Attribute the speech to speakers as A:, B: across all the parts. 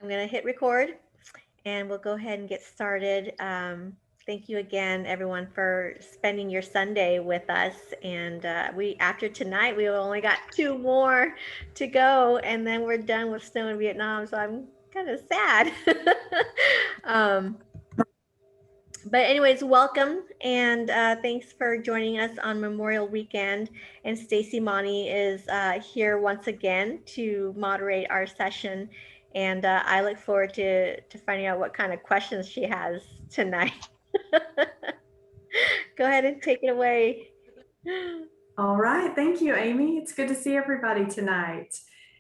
A: I'm going to hit record and we'll go ahead and get started. Thank you again, everyone, for spending your Sunday with us. And after tonight, we only got 2 more to go, and then we're done with Snow in Vietnam. So I'm kind of sad. But anyways, welcome, and thanks for joining us on Memorial Weekend. And Stacy Monty is here once again to moderate our session. And I look forward to finding out what kind of questions she has tonight. Go ahead and take it away.
B: All right. Thank you, Amy. It's good to see everybody tonight.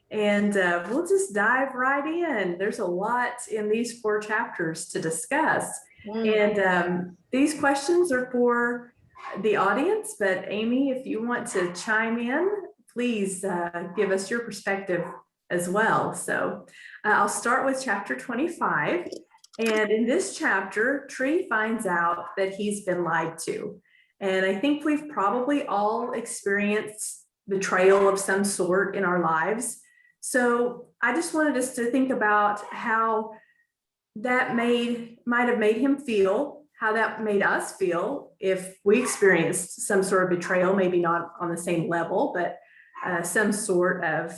B: And we'll just dive right in. There's a lot in these 4 chapters to discuss. And these questions are for the audience, but Amy, if you want to chime in, please give us your perspective as well. So I'll start with chapter 25. And in this chapter, Tree finds out that he's been lied to. And I think we've probably all experienced betrayal of some sort in our lives. So I just wanted us to think about how that might have made him feel, how that made us feel if we experienced some sort of betrayal, maybe not on the same level, but some sort of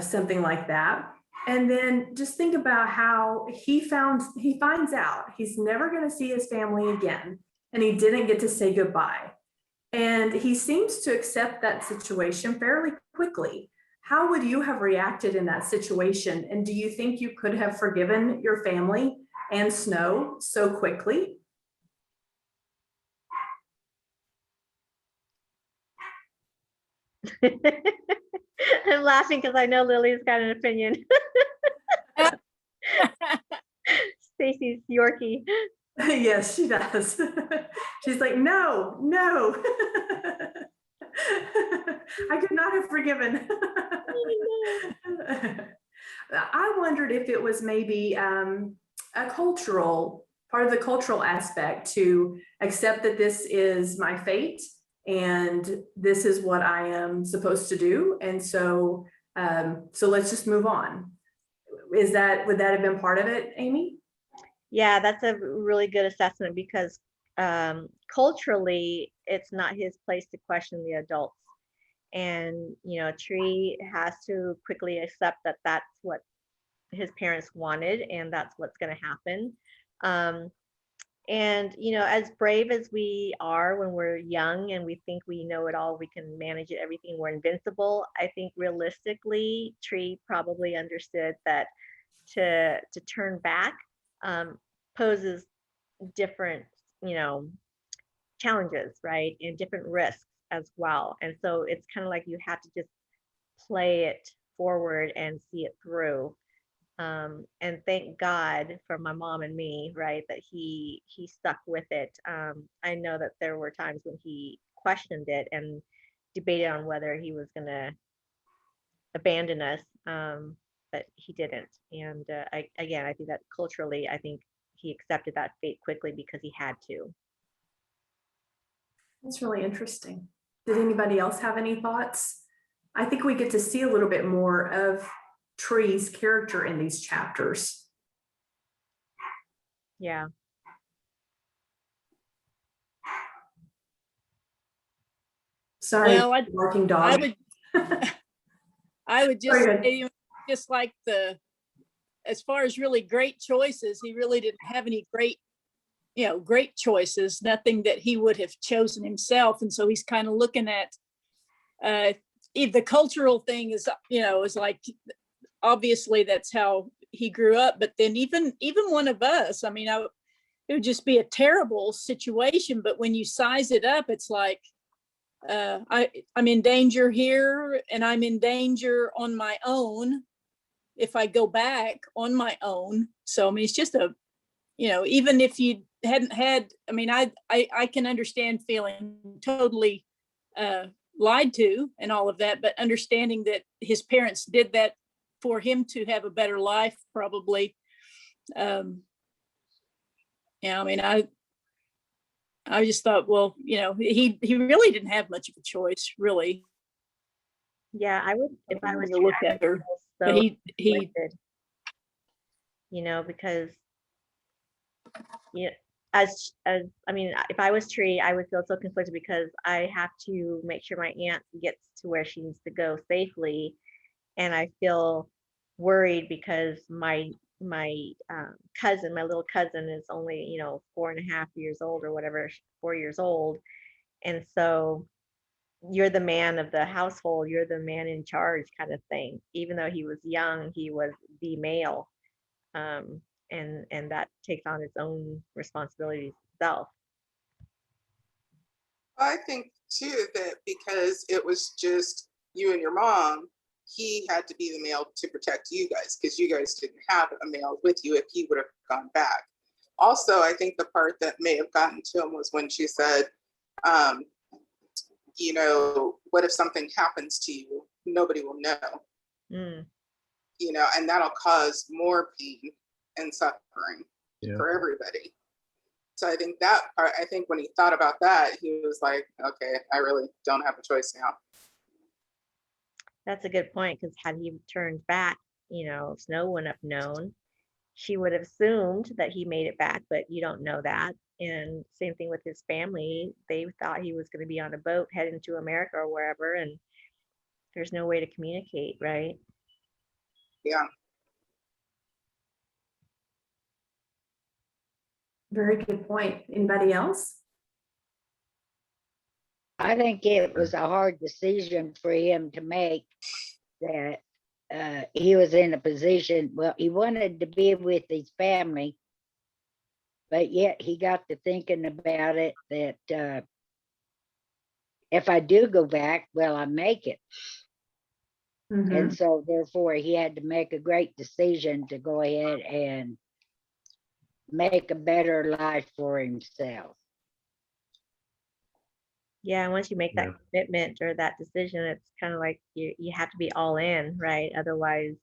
B: something like that. And then just think about how he finds out he's never going to see his family again, and he didn't get to say goodbye. And he seems to accept that situation fairly quickly. How would you have reacted in that situation? And do you think you could have forgiven your family and Snow so quickly?
A: I'm laughing because I know Lily's got an opinion. Stacy's Yorkie.
B: Yes, she does. She's like, no. I could not have forgiven. I wondered if it was maybe a cultural part of the cultural aspect to accept that this is my fate and this is what I am supposed to do. And so let's just move on. Would that have been part of it, Amy?
A: Yeah, that's a really good assessment because culturally, it's not his place to question the adults. And, Tree has to quickly accept that that's what his parents wanted and that's what's going to happen. And, as brave as we are when we're young and we think we know it all, we can manage it, everything, we're invincible. I think realistically, Tree probably understood that to turn back poses different, challenges, right? And different risks as well. And so it's kind of like you have to just play it forward and see it through. And thank God for my mom and me, right, that he stuck with it. I know that there were times when he questioned it and debated on whether he was going to abandon us, but he didn't. And I think that culturally, I think he accepted that fate quickly because he had to.
B: That's really interesting. Did anybody else have any thoughts? I think we get to see a little bit more of Tree's character in these chapters.
A: Yeah.
B: Sorry,
C: well,
B: barking dog.
C: I would just say, just like as far as really great choices, he really didn't have any great choices, nothing that he would have chosen himself. And so he's kind of looking at the cultural thing is like, obviously that's how he grew up. But then even one of us, I mean, it would just be a terrible situation. But when you size it up, it's like, I'm in danger here and I'm in danger on my own if I go back on my own. So, I mean, it's just even if you hadn't had, I mean, I can understand feeling totally lied to and all of that, but understanding that his parents did that for him to have a better life, probably. I mean, I just thought, well, he really didn't have much of a choice, really.
A: Yeah, I would, if I was
C: to look at her. But he
A: you know, because as I mean, if I was Tree, I would feel so conflicted because I have to make sure my aunt gets to where she needs to go safely, and I feel worried because my cousin, my little cousin, is only 4.5 years old or whatever, 4 years old, and so you're the man of the household, you're the man in charge kind of thing. Even though he was young, he was the male, um, and that takes on its own responsibilities itself.
D: I think too that because it was just you and your mom, he had to be the male to protect you guys because you guys didn't have a male with you if he would have gone back. Also, I think the part that may have gotten to him was when she said, what if something happens to you? Nobody will know.
A: Mm.
D: And that'll cause more pain and suffering for everybody. So I think that part, I think when he thought about that, he was like, okay, I really don't have a choice now.
A: That's a good point, because had he turned back, Snow wouldn't have known. She would have assumed that he made it back, but you don't know that. And same thing with his family. They thought he was going to be on a boat heading to America or wherever, and there's no way to communicate, right?
D: Yeah.
B: Very good point. Anybody else?
E: I think it was a hard decision for him to make, that he was in a position, well, he wanted to be with his family, but yet he got to thinking about it that if I do go back, will I make it?
B: Mhm.
E: And so therefore he had to make a great decision to go ahead and make a better life for himself.
A: Yeah, and once you make that commitment or that decision, it's kind of like you have to be all in, right? Otherwise,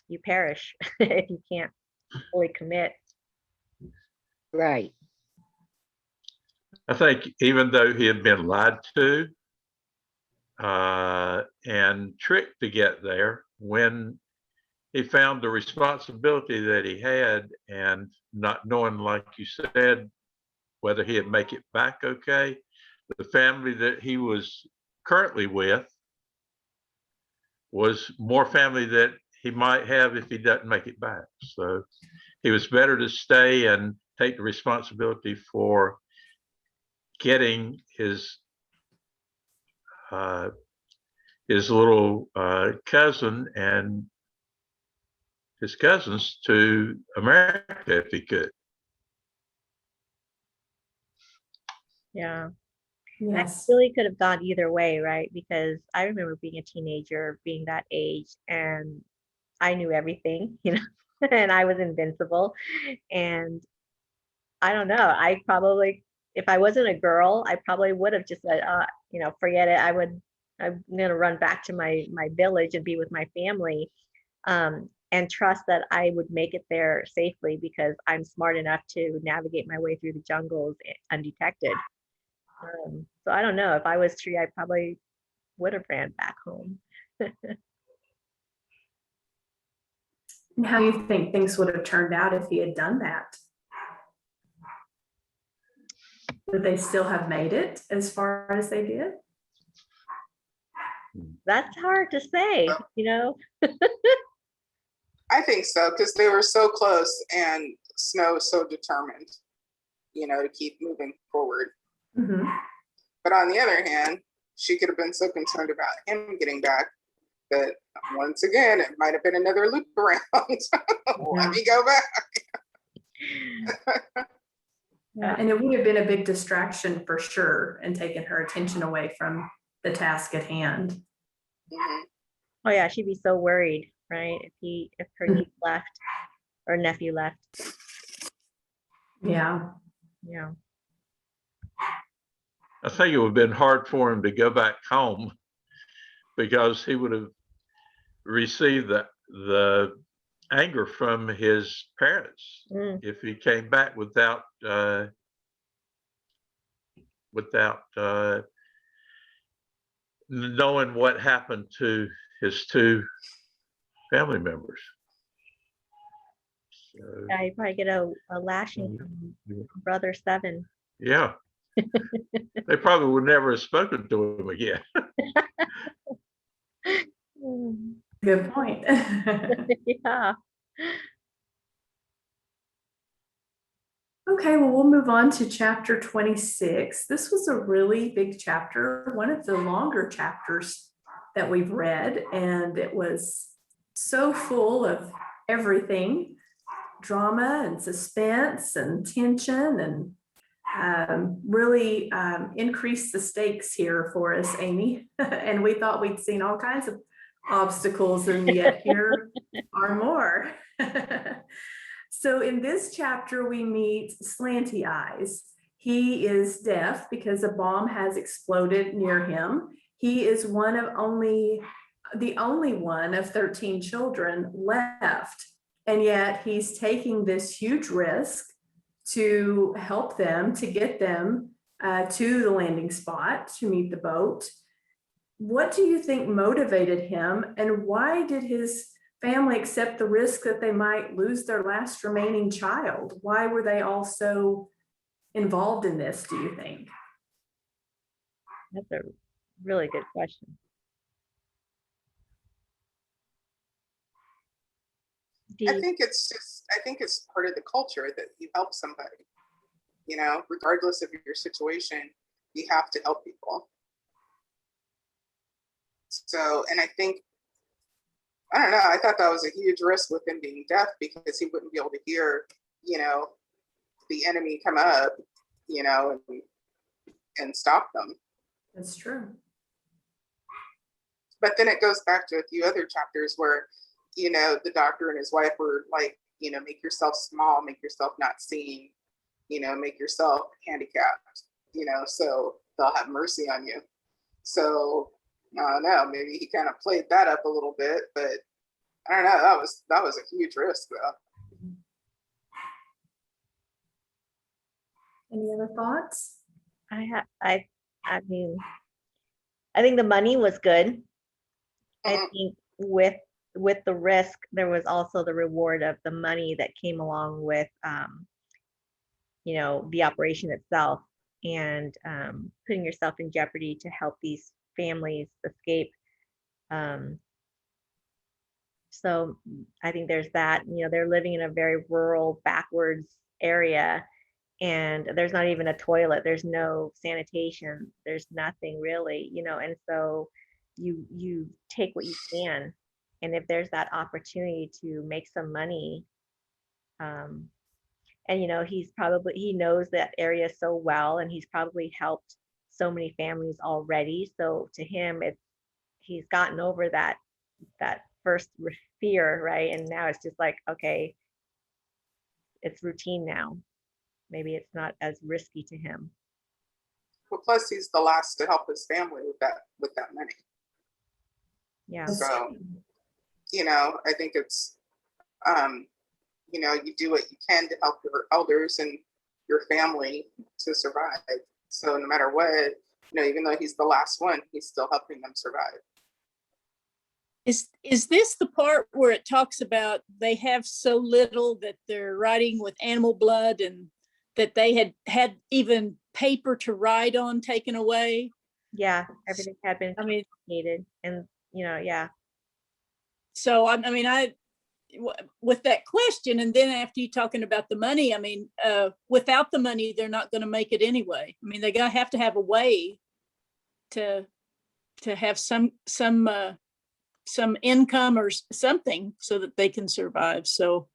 A: you perish if you can't fully commit.
E: Right.
F: I think even though he had been lied to and tricked to get there, when he found the responsibility that he had and not knowing, like you said, whether he'd make it back okay, the family that he was currently with was more family that he might have if he doesn't make it back. So it was better to stay and take the responsibility for getting his little cousin and his cousins to America if he could.
A: Yeah.
B: Yes.
A: That really could have gone either way, right? Because I remember being a teenager, being that age, and I knew everything, and I was invincible. And I don't know, I probably, if I wasn't a girl, I probably would have just said, forget it. I'm gonna run back to my village and be with my family, and trust that I would make it there safely because I'm smart enough to navigate my way through the jungles undetected. So I don't know, if I was Tree, I probably would have ran back home.
B: And how do you think things would have turned out if he had done that? Would they still have made it as far as they did?
A: That's hard to say,
D: I think so, because they were so close and Snow was so determined, to keep moving forward.
B: Mm-hmm.
D: But on the other hand, she could have been so concerned about him getting back that once again, it might have been another loop around. Let me go back.
B: Yeah, and it would have been a big distraction for sure and taken her attention away from the task at hand.
D: Mm-hmm.
A: Oh yeah, she'd be so worried, right? If her niece left or nephew left.
B: Yeah.
A: Yeah.
F: I think it would have been hard for him to go back home because he would have received the anger from his parents if he came back without knowing what happened to his two family members. So,
A: Yeah, you probably get a lashing from brother 7.
F: yeah, they probably would never have spoken to him again.
A: Mm.
B: Good point.
A: Yeah.
B: Okay, well, we'll move on to chapter 26. This was a really big chapter, one of the longer chapters that we've read, and it was so full of everything, drama and suspense and tension, and really increased the stakes here for us, Amy. And we thought we'd seen all kinds of obstacles, and yet here are more. So in this chapter, we meet Slanty-Eyes. He is deaf because a bomb has exploded near him. He is the only one of 13 children left. And yet he's taking this huge risk to help them, to get them to the landing spot, to meet the boat. What do you think motivated him, and why did his family accept the risk that they might lose their last remaining child? Why were they all so involved in this, do you think?
A: That's a really good question.
D: I think it's part of the culture that you help somebody, you know, regardless of your situation, you have to help people. So, and I don't know, I thought that was a huge risk with him being deaf, because he wouldn't be able to hear, you know, the enemy come up, you know, and stop them.
B: That's true.
D: But then it goes back to a few other chapters where, you know, the doctor and his wife were like, you know, make yourself small, make yourself not seen, you know, make yourself handicapped, you know, so they'll have mercy on you. So I don't know, maybe he kind of played that up a little bit, but I don't know, that was a huge risk though.
B: Any other thoughts?
A: I mean, I think the money was good. I think with the risk, there was also the reward of the money that came along with, you know, the operation itself, and putting yourself in jeopardy to help these families escape. So I think there's that. You know, they're living in a very rural, backwards area, and there's not even a toilet. There's no sanitation. There's nothing really, you know, and so you take what you can. And if there's that opportunity to make some money, and you know, he knows that area so well, and he's probably helped so many families already. So to him, he's gotten over that first fear, right? And now it's just like, okay, it's routine now. Maybe it's not as risky to him.
D: Well, plus he's the last to help his family with that money.
A: Yeah.
D: So, you know, I think it's, you know, you do what you can to help your elders and your family to survive. So no matter what, you know, even though he's the last one, he's still helping them survive.
C: Is this the part where it talks about they have so little that they're writing with animal blood, and that they had even paper to write on taken away?
A: Yeah, everything had been confiscated, and you know, yeah.
C: So I mean, with that question, and then after you talking about the money, I mean, without the money, they're not going to make it anyway. I mean, they have to have a way to have some income or something so that they can survive. So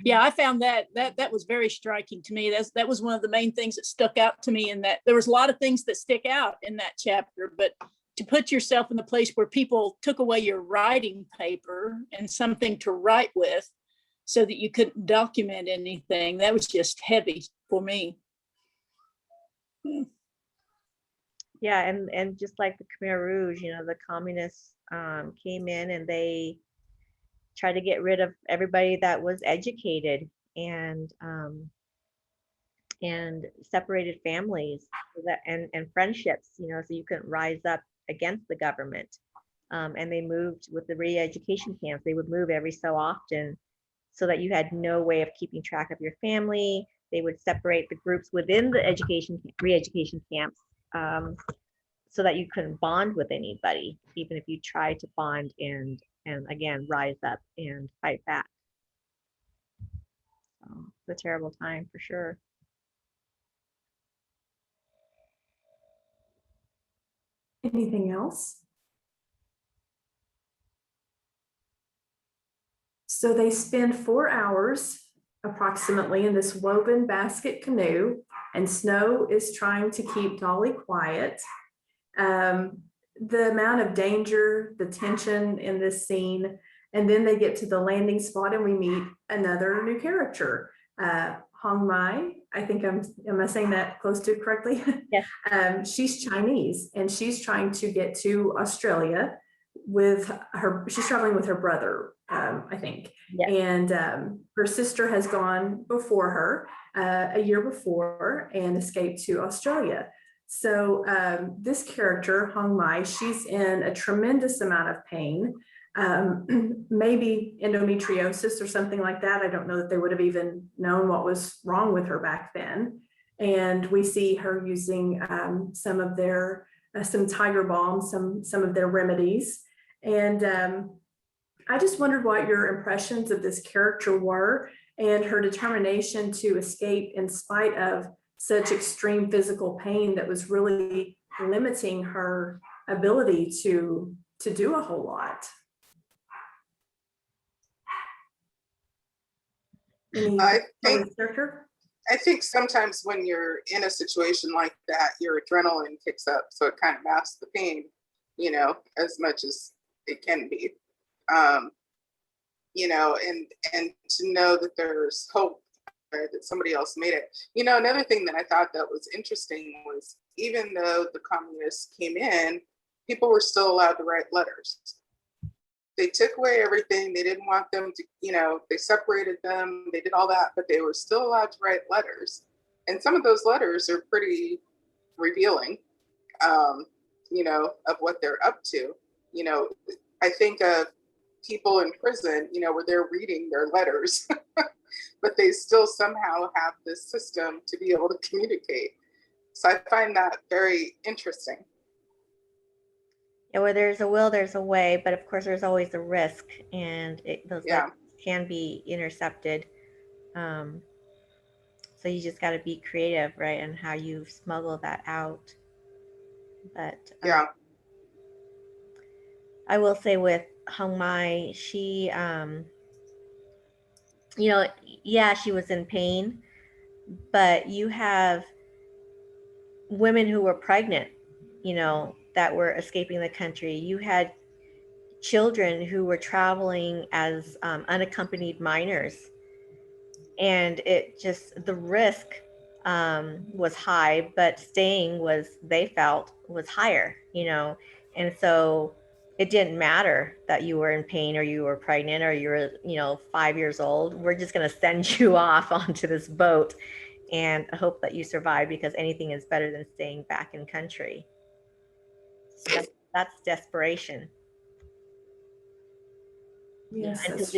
C: yeah, I found that was very striking to me. That was one of the main things that stuck out to me, in that there was a lot of things that stick out in that chapter, but to put yourself in the place where people took away your writing paper and something to write with so that you couldn't document anything, that was just heavy for me.
A: Yeah, and just like the Khmer Rouge, you know, the communists came in and they tried to get rid of everybody that was educated, and separated families, so that and friendships, you know, so you couldn't rise up against the government. And they moved with the re-education camps. They would move every so often so that you had no way of keeping track of your family. They would separate the groups within the re-education camps, so that you couldn't bond with anybody, even if you tried to bond and again rise up and fight back. So it's a terrible time for sure.
B: Anything else? So they spend 4 hours approximately in this woven basket canoe, and Snow is trying to keep Dolly quiet. The amount of danger, the tension in this scene, and then they get to the landing spot and we meet another new character, Hong Mai. I think am I saying that close to correctly?
A: Yes.
B: She's Chinese and she's trying to get to Australia with her, she's traveling with her brother, I think.
A: Yes.
B: And her sister has gone before her a year before and escaped to Australia. So this character, Hong Mai, she's in a tremendous amount of pain, maybe endometriosis or something like that. I don't know that they would have even known what was wrong with her back then. And we see her using some of their, some tiger balm, some of their remedies. And I just wondered what your impressions of this character were and her determination to escape in spite of such extreme physical pain that was really limiting her ability to do a whole lot.
D: I think sometimes when you're in a situation like that, your adrenaline kicks up, so it kind of masks the pain, you know, as much as it can be. You know, and to know that there's hope, that somebody else made it. You know, another thing that I thought that was interesting was even though the communists came in, people were still allowed to write letters. They took away everything. They didn't want them to, you know, they separated them, they did all that, but they were still allowed to write letters. And some of those letters are pretty revealing, you know, of what they're up to. You know, I think of people in prison, you know, where they're reading their letters, but they still somehow have this system to be able to communicate. So I find that very interesting.
A: Yeah, where there's a will, there's a way, but of course there's always a risk, and those letters can be intercepted. So you just got to be creative, right, and how you smuggle that out. But I will say with Hong Mai, she, you know, yeah, she was in pain, but you have women who were pregnant, you know, that were escaping the country. You had children who were traveling as unaccompanied minors, and it just, the risk was high, but staying was, they felt, was higher, you know. And so it didn't matter that you were in pain or you were pregnant or you were, you know, 5 years old. We're just going to send you off onto this boat and hope that you survive, because anything is better than staying back in country. So that's desperation.
B: Yes,
A: and
B: that's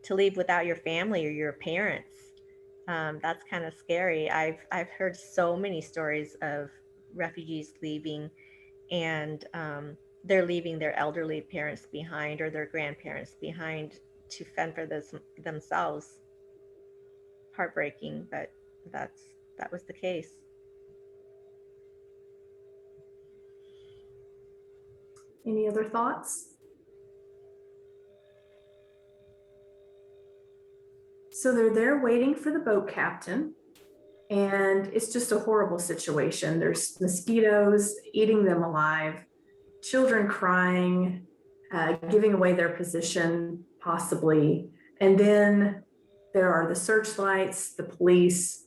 A: to leave without your family or your parents, that's kind of scary. I've heard so many stories of refugees leaving, and they're leaving their elderly parents behind or their grandparents behind to fend for themselves. Heartbreaking, but that was the case.
B: Any other thoughts? So they're there waiting for the boat captain, and it's just a horrible situation. There's mosquitoes eating them alive, children crying, giving away their position possibly. And then there are the searchlights, the police,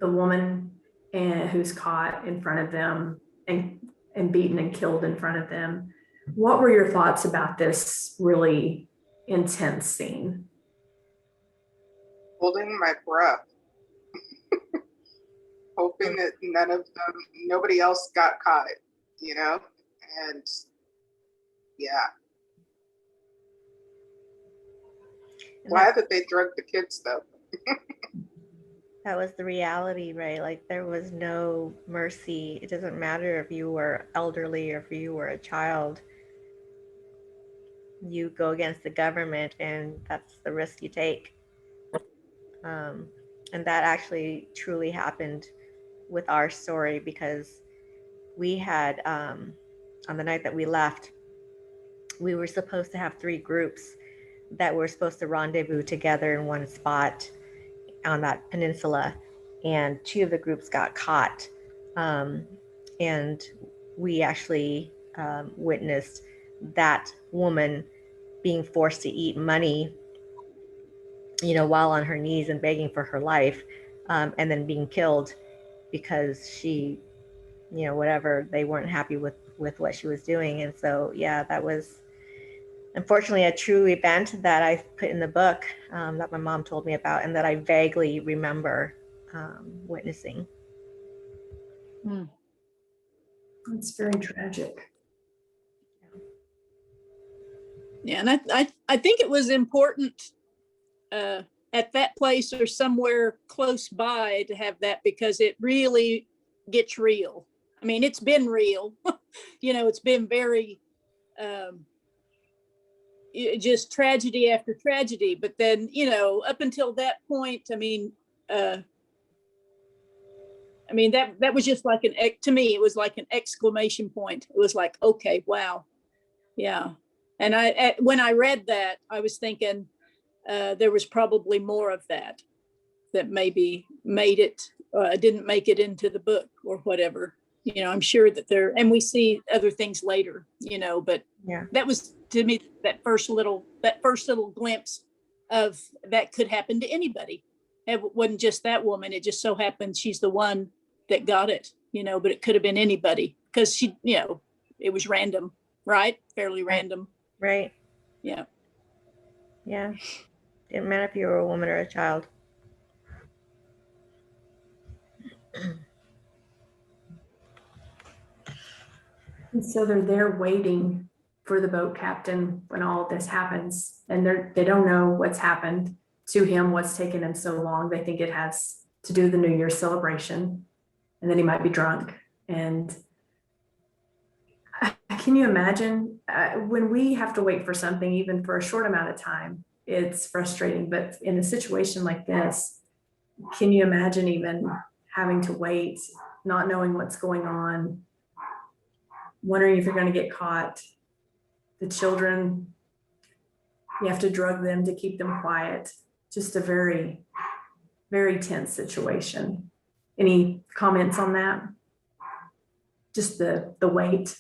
B: the woman who's caught in front of them and beaten and killed in front of them. What were your thoughts about this really intense scene?
D: Holding my breath, hoping that none of them, nobody else got caught, you know? And yeah. glad that they drugged the kids though.
A: That was the reality, right? Like there was no mercy. It doesn't matter if you were elderly or if you were a child. You go against the government, and that's the risk you take. And that actually truly happened with our story, because we had, on the night that we left, we were supposed to have 3 groups that were supposed to rendezvous together in one spot on that peninsula, and 2 of the groups got caught. And we actually witnessed that woman being forced to eat money, while on her knees and begging for her life, and then being killed because she, whatever, they weren't happy with what she was doing. And so, yeah, that was unfortunately a true event that I put in the book, that my mom told me about, and that I vaguely remember witnessing.
B: It's very tragic.
C: Yeah, and I think it was important at that place or somewhere close by to have that, because it really gets real. I mean, it's been real, it's been very just tragedy after tragedy. But then, up until that point, I mean, that was just like to me, it was like an exclamation point. It was like, okay, wow. Yeah. And when I read that, I was thinking there was probably more of that maybe made it, didn't make it into the book or whatever. I'm sure that and we see other things later, but
A: Yeah.
C: that was, to me, that first little glimpse of that could happen to anybody. It wasn't just that woman. It just so happened she's the one that got it, but it could have been anybody, because she, it was random, right? Fairly random.
A: Right.
C: Yeah.
A: Yeah. Didn't matter if you were a woman or a child.
B: And so they're there waiting for the boat captain when all this happens, and they don't know what's happened to him, what's taken him so long. They think it has to do with the New Year's celebration, and then he might be drunk. And can you imagine when we have to wait for something, even for a short amount of time, it's frustrating. But in a situation like this, can you imagine even having to wait, not knowing what's going on, wondering if you're going to get caught? The children, you have to drug them to keep them quiet. Just a very, very tense situation. Any comments on that? Just the wait.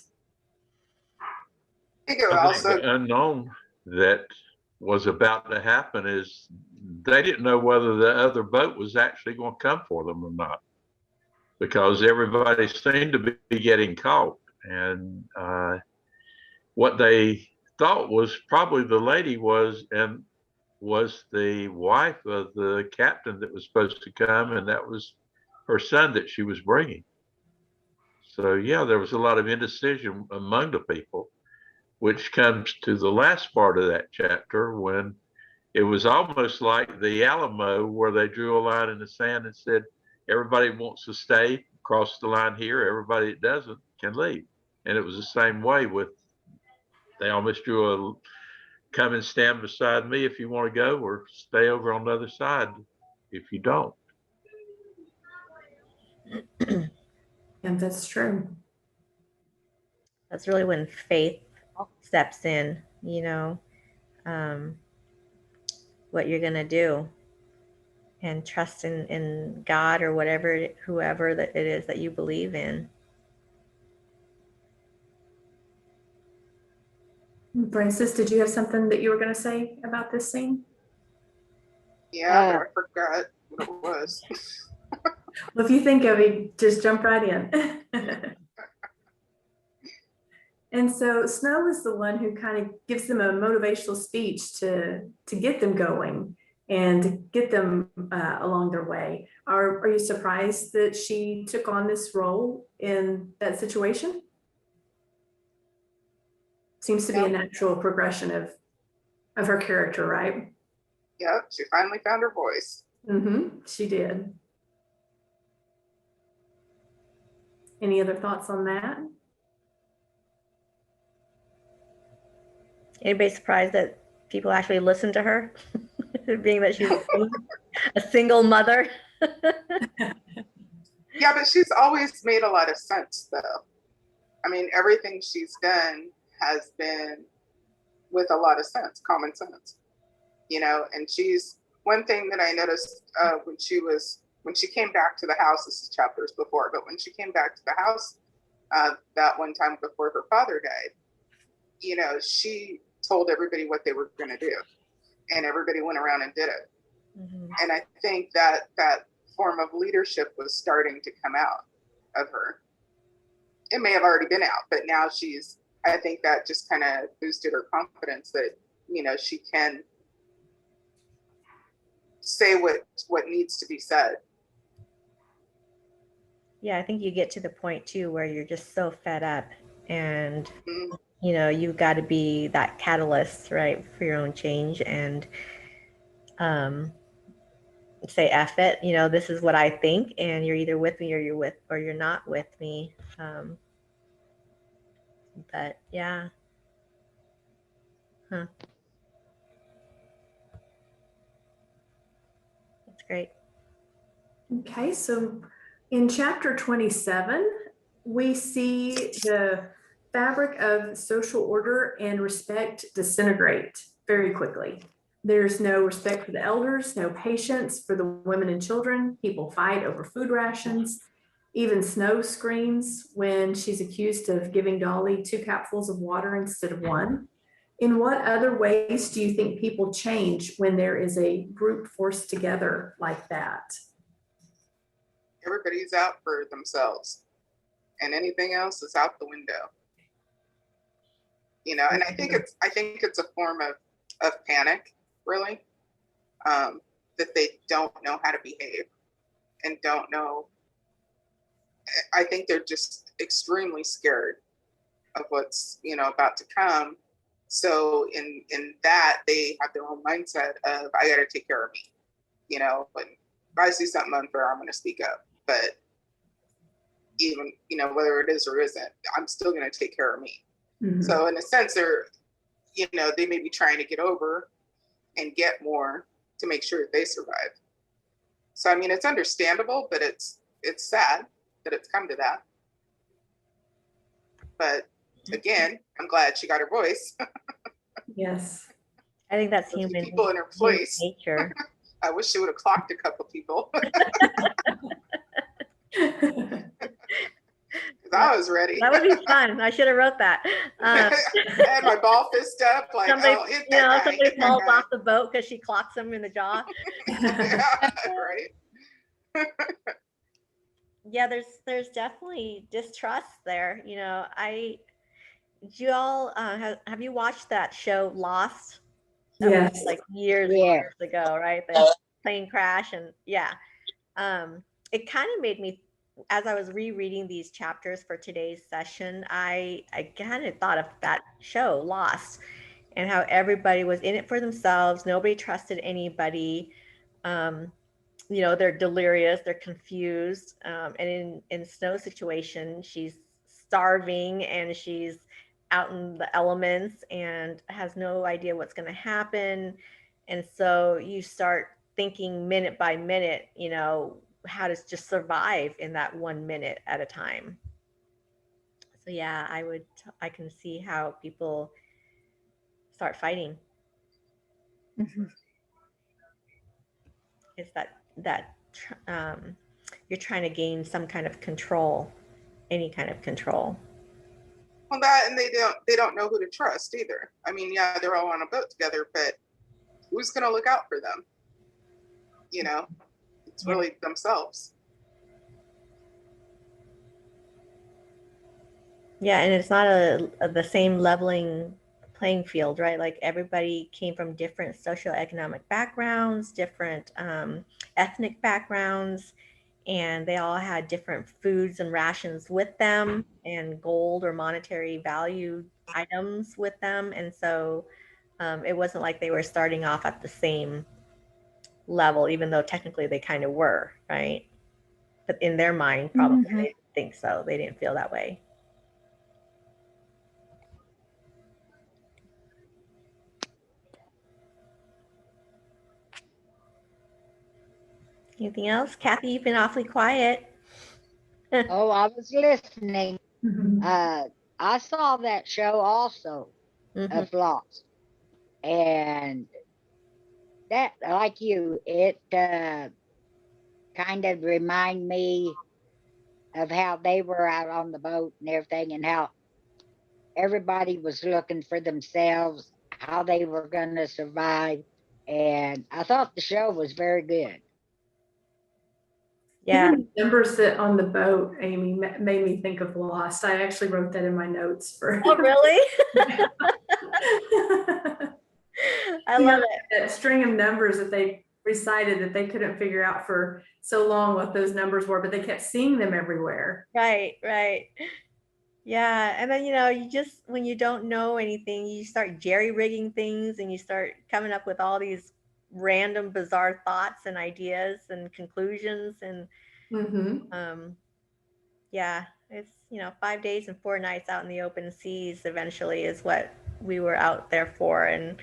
D: I think it
F: I
D: also,
F: think the unknown that was about to happen is they didn't know whether the other boat was actually going to come for them or not, because everybody seemed to be getting caught. And what they thought was probably the lady was the wife of the captain that was supposed to come, and that was her son that she was bringing. So yeah, there was a lot of indecision among the people, which comes to the last part of that chapter, when it was almost like the Alamo, where they drew a line in the sand and said, everybody wants to stay, cross the line here, everybody that doesn't can leave. And it was the same way they almost drew come and stand beside me if you want to go, or stay over on the other side if you don't.
B: And that's true.
A: That's really when faith steps in, what you're going to do, and trust in God or whoever that it is that you believe in.
B: Francis, did you have something that you were going to say about this scene?
D: yeah, but I forgot what it was.
B: Well, if you think of it, just jump right in. And so Snow is the one who kind of gives them a motivational speech to get them going and get them along their way. Are you surprised that she took on this role in that situation? Seems to be a natural progression of her character, right?
D: Yep, she finally found her voice.
B: She did. Any other thoughts on that?
A: Anybody surprised that people actually listen to her, being that she's a single mother?
D: Yeah, but she's always made a lot of sense, though. I mean, everything she's done has been with a lot of sense, common sense, you know. And she's, one thing that I noticed when she came back to the house, this is chapters before, but when she came back to the house that one time before her father died, you know, she told everybody what they were going to do, and everybody went around and did it. And I think that that form of leadership was starting to come out of her. It may have already been out, but now she's, I think that just kind of boosted her confidence that, you know, she can say what needs to be said.
A: Yeah, I think you get to the point too where you're just so fed up, and you know, you've got to be that catalyst, right, for your own change, and say F it, you know, this is what I think, and you're either with me or you're not with me. But yeah. That's great.
B: Okay, so in chapter 27, we see the fabric of social order and respect disintegrate very quickly. There's no respect for the elders, no patience for the women and children. People fight over food rations. Even Snow screams when she's accused of giving Dolly 2 capfuls of water instead of 1. In what other ways do you think people change when there is a group forced together like that?
D: Everybody's out for themselves, and anything else is out the window. You know, and I think it's a form of panic, really, that they don't know how to behave and don't know. I think they're just extremely scared of what's, you know, about to come. So in that, they have their own mindset of, I got to take care of me, you know, but if I see something unfair, I'm going to speak up. But even, you know, whether it is or isn't, I'm still going to take care of me. So in a sense, they're, you know, they may be trying to get over and get more to make sure they survive. So, I mean, it's understandable, but it's sad that it's come to that. But again, I'm glad she got her voice.
B: Yes.
A: I think that's human
D: people in her place.
A: Nature.
D: I wish she would have clocked a couple people. I was ready.
A: That would be fun. I should have wrote that.
D: I had my ball fist up, like,
A: somebody,
D: oh, hit that guy,
A: somebody falls off the boat because she clocks him in the jaw.
D: Right.
A: Yeah, there's definitely distrust there. You know, did you all have you watched that show Lost? That
B: Yes.
A: was like years ago, right? The plane crash, and yeah, it kind of made me, as I was rereading these chapters for today's session, I kind of thought of that show Lost, and how everybody was in it for themselves. Nobody trusted anybody. You know, they're delirious, they're confused. And in Snow's situation, she's starving and she's out in the elements and has no idea what's going to happen. And so you start thinking minute by minute, you know, how to just survive in that 1 minute at a time. So yeah, I can see how people start fighting. It's that you're trying to gain some kind of control, any kind of control.
D: Well, that, and they don't know who to trust either. I mean, yeah, they're all on a boat together, but who's going to look out for them? You know, it's really themselves.
A: Yeah, and it's not the same leveling playing field, right? Like everybody came from different socioeconomic backgrounds, different ethnic backgrounds, and they all had different foods and rations with them, and gold or monetary value items with them. And so it wasn't like they were starting off at the same level, even though technically they kind of were, right? But in their mind, probably
C: Mhm.
A: they didn't think so. They didn't feel that way. Anything else? Kathy, you've been awfully quiet.
E: Oh, I was listening.
B: Mhm.
E: I saw that show also,
A: Mhm.
E: of Lost, and that, like you, it kind of remind me of how they were out on the boat and everything, and how everybody was looking for themselves, how they were going to survive. And I thought the show was very good.
A: Yeah.
B: Even the numbers that on the boat, Amy, made me think of Lost. I actually wrote that in my notes for.
A: Oh, really? I
B: You know,
A: love it.
B: that string of numbers that they recited that they couldn't figure out for so long what those numbers were, but they kept seeing them everywhere.
A: Right, right. Yeah. And then, you just, when you don't know anything, you start jerry-rigging things and you start coming up with all these random, bizarre thoughts and ideas and conclusions. And
B: Mm-hmm.
A: yeah, it's, 5 days and 4 nights out in the open seas eventually is what we were out there for. And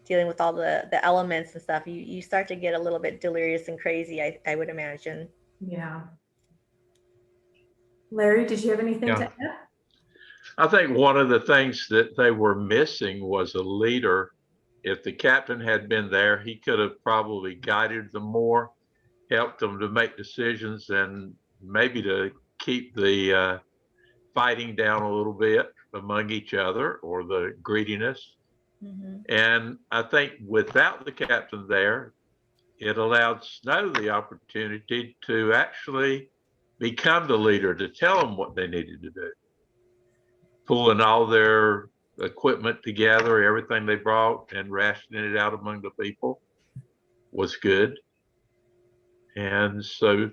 A: dealing with all the elements and stuff, you start to get a little bit delirious and crazy, I would imagine.
B: Yeah. Larry, did you have anything to add?
F: I think one of the things that they were missing was a leader. If the captain had been there, he could have probably guided them more, helped them to make decisions, and maybe to keep the fighting down a little bit among each other, or the greediness.
A: Mm-hmm.
F: And I think without the captain there, it allowed Snow the opportunity to actually become the leader, to tell them what they needed to do. Pulling all their equipment together, everything they brought, and rationing it out among the people was good. And so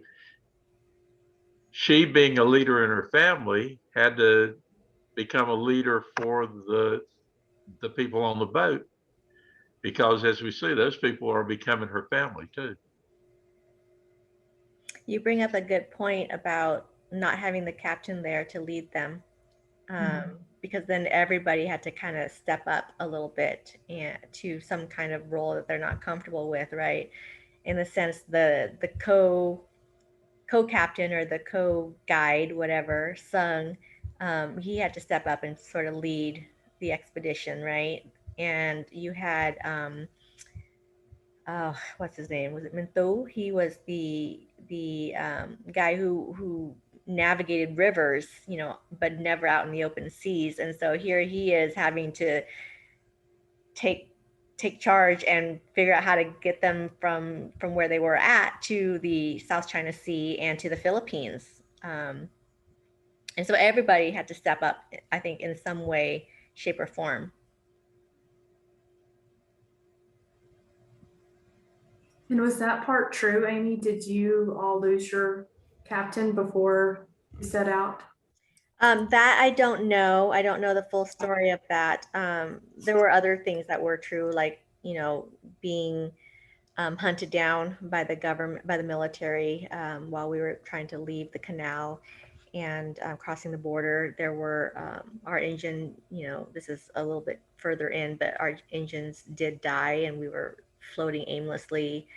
F: she, being a leader in her family, had to become a leader for the people on the boat, because as we see, those people are becoming her family too.
A: You bring up a good point about not having the captain there to lead them, because then everybody had to kind of step up a little bit and to some kind of role that they're not comfortable with, right? In the sense, the co-captain or the co-guide, whatever, Sung, he had to step up and sort of lead the expedition, right? And you had what's his name? Was it Mintho? He was the guy who navigated rivers, but never out in the open seas. And so here he is having to take charge and figure out how to get them from where they were at to the South China Sea and to the Philippines. And so everybody had to step up, I think, in some way, shape, or form.
B: And was that part true, Amy? Did you all lose your captain before you set out?
A: That I don't know. I don't know the full story of that. There were other things that were true, like, being hunted down by the government, by the military, while we were trying to leave the canal and crossing the border. There were our engine, this is a little bit further in, but our engines did die and we were floating aimlessly,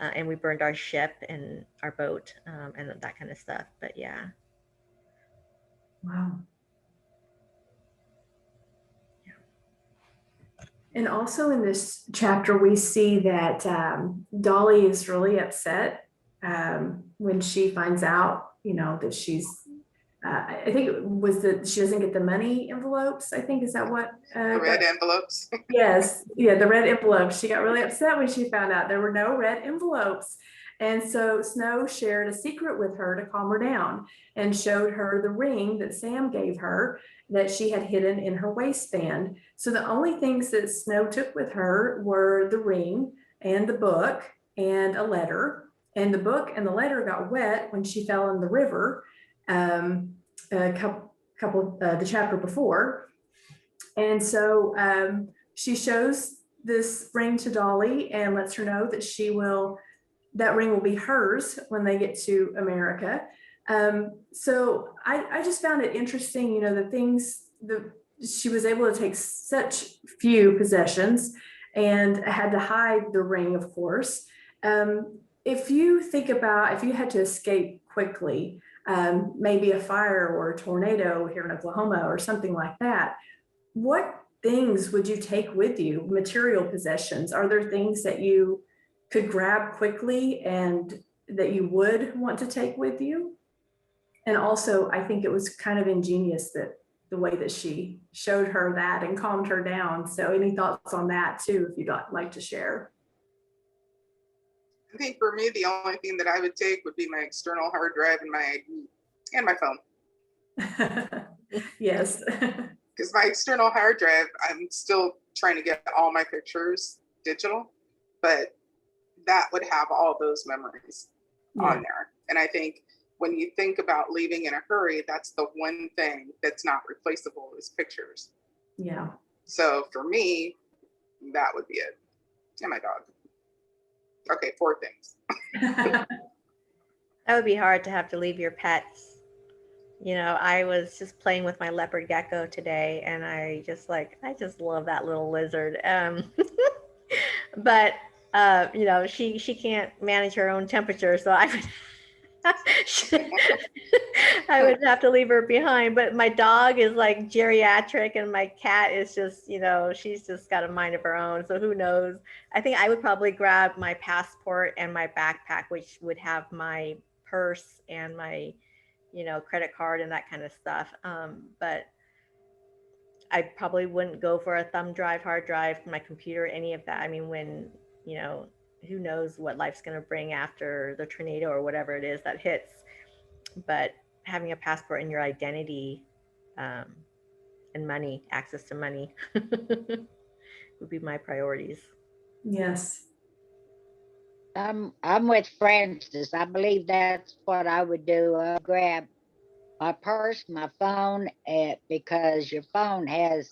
A: and we burned our ship and our boat, and that kind of stuff. But yeah.
B: Wow. And also in this chapter, we see that Dolly is really upset when she finds out, that she's, I think it was that she doesn't get the money envelopes. I think, is that what?
D: The red envelopes.
B: Yes. Yeah, the red envelopes. She got really upset when she found out there were no red envelopes. And so Snow shared a secret with her to calm her down and showed her the ring that Sam gave her that she had hidden in her waistband. So the only things that Snow took with her were the ring and the book and a letter. And the book and the letter got wet when she fell in the river the chapter before. And so she shows this ring to Dolly and lets her know that that ring will be hers when they get to America. So I just found it interesting, you know, she was able to take such few possessions and had to hide the ring, of course. If you think about if you had to escape quickly, maybe a fire or a tornado here in Oklahoma or something like that, what things would you take with you? Material possessions? Are there things that you could grab quickly and that you would want to take with you? And also, I think it was kind of ingenious that the way that she showed her that and calmed her down. So any thoughts on that too, if you'd like to share?
D: I think for me, the only thing that I would take would be my external hard drive and my ID and my phone.
B: Yes.
D: Because my external hard drive, I'm still trying to get all my pictures digital, but that would have all those memories on there. And I think when you think about leaving in a hurry, that's the one thing that's not replaceable is pictures.
B: Yeah.
D: So for me, that would be it. And my dog. Okay, 4 things.
A: That would be hard to have to leave your pets. You know, I was just playing with my leopard gecko today, and I just love that little lizard. But you know, she can't manage her own temperature, so I would have to leave her behind. But my dog is like geriatric, and my cat is just, you know, she's just got a mind of her own. So who knows? I think I would probably grab my passport and my backpack, which would have my purse and my, you know, credit card and that kind of stuff. But I probably wouldn't go for a thumb drive, hard drive, my computer, any of that. I mean, when, you know, who knows what life's going to bring after the tornado or whatever it is that hits. But having a passport and your identity and money, access to money would be my priorities.
B: Yes.
E: I'm with Francis. I believe that's what I would do. I'll grab my purse, my phone, because your phone has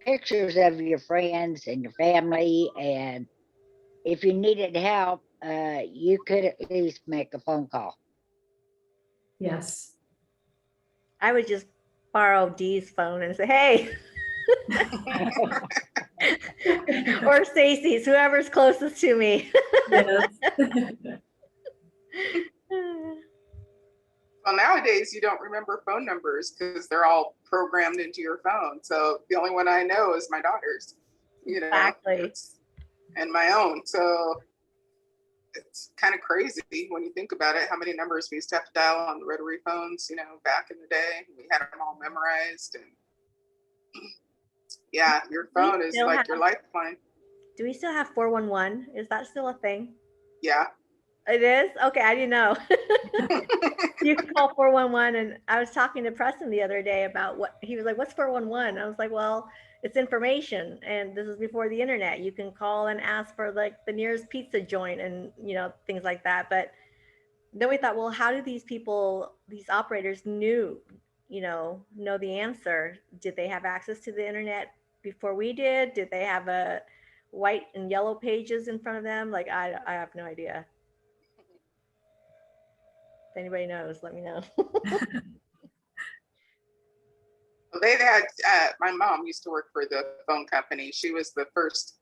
E: pictures of your friends and your family, and if you needed help, you could at least make a phone call.
B: Yes.
A: I would just borrow Dee's phone and say, hey. Or Stacy's, whoever's closest to me.
B: Yes.
D: Well, nowadays you don't remember phone numbers because they're all programmed into your phone. So the only one I know is my daughter's, you know,
A: Exactly.
D: and my own. So it's kind of crazy when you think about it, how many numbers we used to have to dial on the rotary phones, you know, back in the day. We had them all memorized. And yeah, your phone is like your lifeline.
A: Do we still have 411? Is that still a thing?
D: Yeah.
A: It is? Okay, I didn't know. You can call 411, and I was talking to Preston the other day about what he was like, what's 411? I was like, well, it's information, and this is before the internet. You can call and ask for like the nearest pizza joint and, you know, things like that. But then we thought, well, how do these people, these operators know the answer? Did they have access to the internet before we did? Did they have a white and yellow pages in front of them? Like, I have no idea. If anybody knows, let me know.
D: They had, my mom used to work for the phone company. She was the first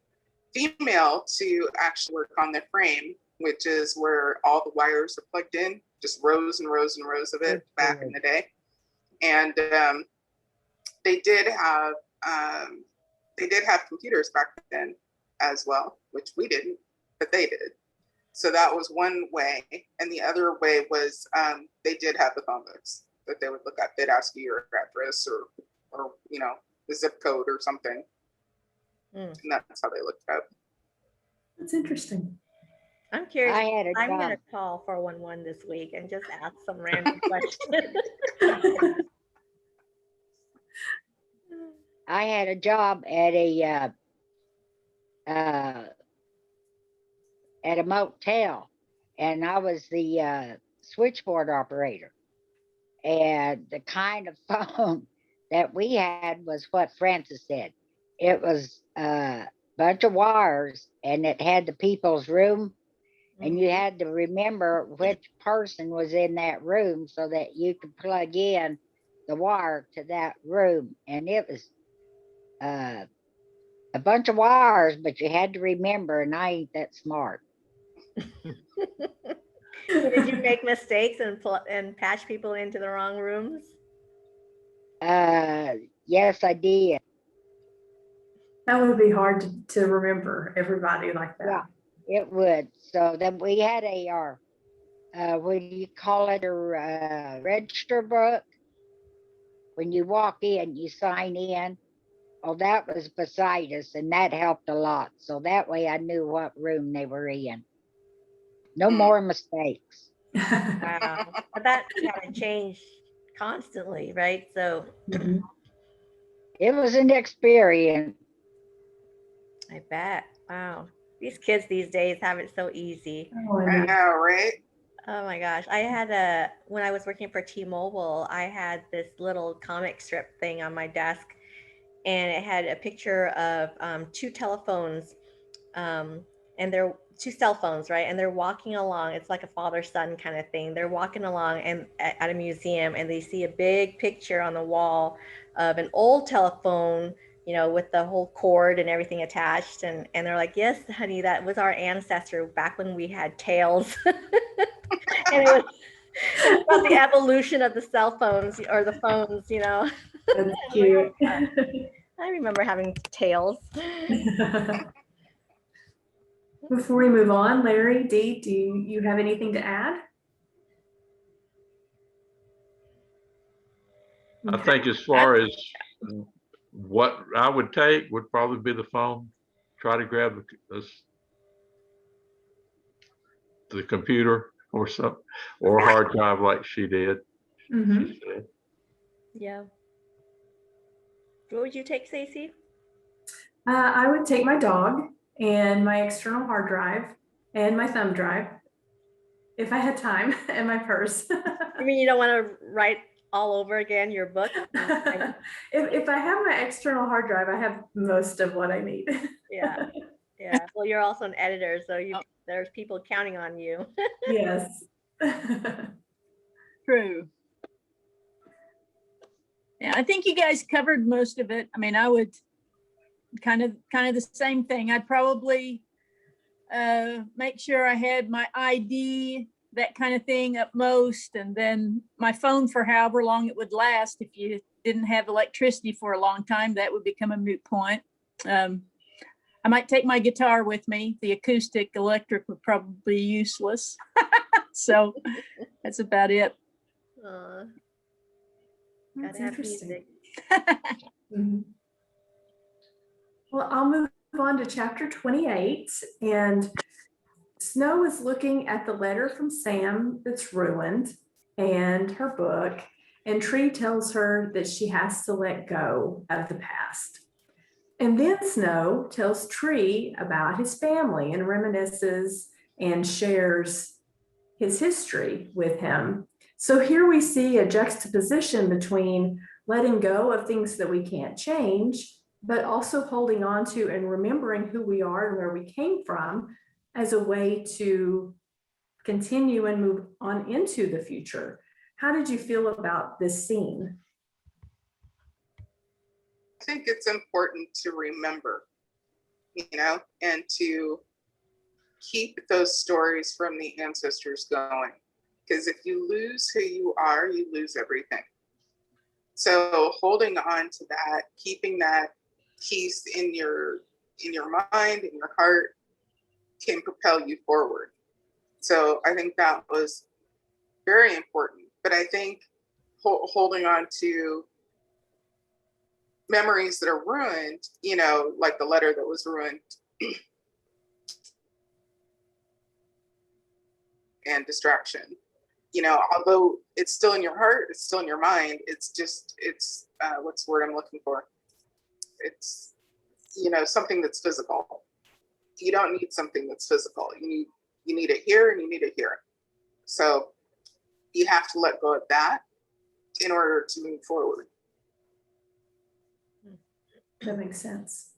D: female to actually work on the frame, which is where all the wires are plugged in, just rows and rows and rows of it back in the day. And they did have computers back then as well, which we didn't, but they did. So that was one way. And the other way was they did have the phone books that they would look up. They'd ask you your address or you know, the zip code or something. And that's how they looked it up.
B: That's interesting.
A: I'm curious. I'm going to
E: job.
A: call 411 this week and just ask some random question.
E: I had a job at a motel, and I was the switchboard operator. And the kind of phone that we had was what Francis said. It was bunch of wires, and it had the people's room, and you had to remember which person was in that room so that you could plug in the wire to that room. And it was a bunch of wires, but you had to remember, and I ain't that smart.
A: Did you make mistakes and patch people into the wrong rooms?
E: Yes, I did.
B: That would be hard to remember everybody like that.
E: Yeah, it would. So then we had what do you call it, a register book? When you walk in, you sign in. Oh, that was beside us, and that helped a lot. So that way I knew what room they were in. No more mistakes.
A: Wow. But that kind of changed constantly, right? So
B: Mhm.
E: It was an experience.
A: I bet. Wow. These kids these days have it so easy.
B: Oh, I
D: I
B: know.
D: know, right?
A: Oh my gosh. When I was working for T-Mobile, I had this little comic strip thing on my desk, and it had a picture of two telephones, and they're two cell phones, right? And they're walking along. It's like a father-son kind of thing. They're walking along and at a museum, and they see a big picture on the wall of an old telephone, with the whole cord and everything attached. And they're like, yes, honey, that was our ancestor back when we had tails. And it's about the evolution of the cell phones or the phones,
B: That's
A: Like,
B: cute.
A: I remember having tails.
B: Before we move on, Larry, Dee, do you have anything to add?
F: I think as far as what I would take would probably be the phone. Try to grab the computer or something, or hard drive like she did.
B: Mhm.
F: She said.
A: Yeah. What would you take, Stacey?
B: I would take my dog and my external hard drive and my thumb drive if I had time, and my purse.
A: You mean you don't want to write all over again your book?
B: If I have my external hard drive, I have most of what I need.
A: Yeah. Yeah. Well, you're also an editor, so there's people counting on you.
B: Yes.
C: True. Yeah, I think you guys covered most of it. I mean, I would kind of the same thing. I'd probably make sure I had my ID, that kind of thing up most, and then my phone for however long it would last. If you didn't have electricity for a long time, that would become a moot point. I might take my guitar with me. The acoustic electric would probably be useless. So that's about it.
A: Gotta
B: That's
A: have
B: interesting.
A: music.
B: Mhm. Well, I'll move on to chapter 28, and Snow is looking at the letter from Sam that's ruined and her book, and Tree tells her that she has to let go of the past. And then Snow tells Tree about his family and reminisces and shares his history with him. So here we see a juxtaposition between letting go of things that we can't change, but also holding on to and remembering who we are and where we came from as a way to continue and move on into the future. How did you feel about this scene?
D: I think it's important to remember, and to keep those stories from the ancestors going. Because if you lose who you are, you lose everything. So holding on to that, keeping that peace in your mind, in your heart, can propel you forward. So I think that was very important. But I think holding on to memories that are ruined, like the letter that was ruined, and distraction, although it's still in your heart, it's still in your mind, it's what's the word I'm looking for? It's, something that's physical. You don't need something that's physical. You need it here and you need it here. So you have to let go of that in order to move forward.
B: That makes sense.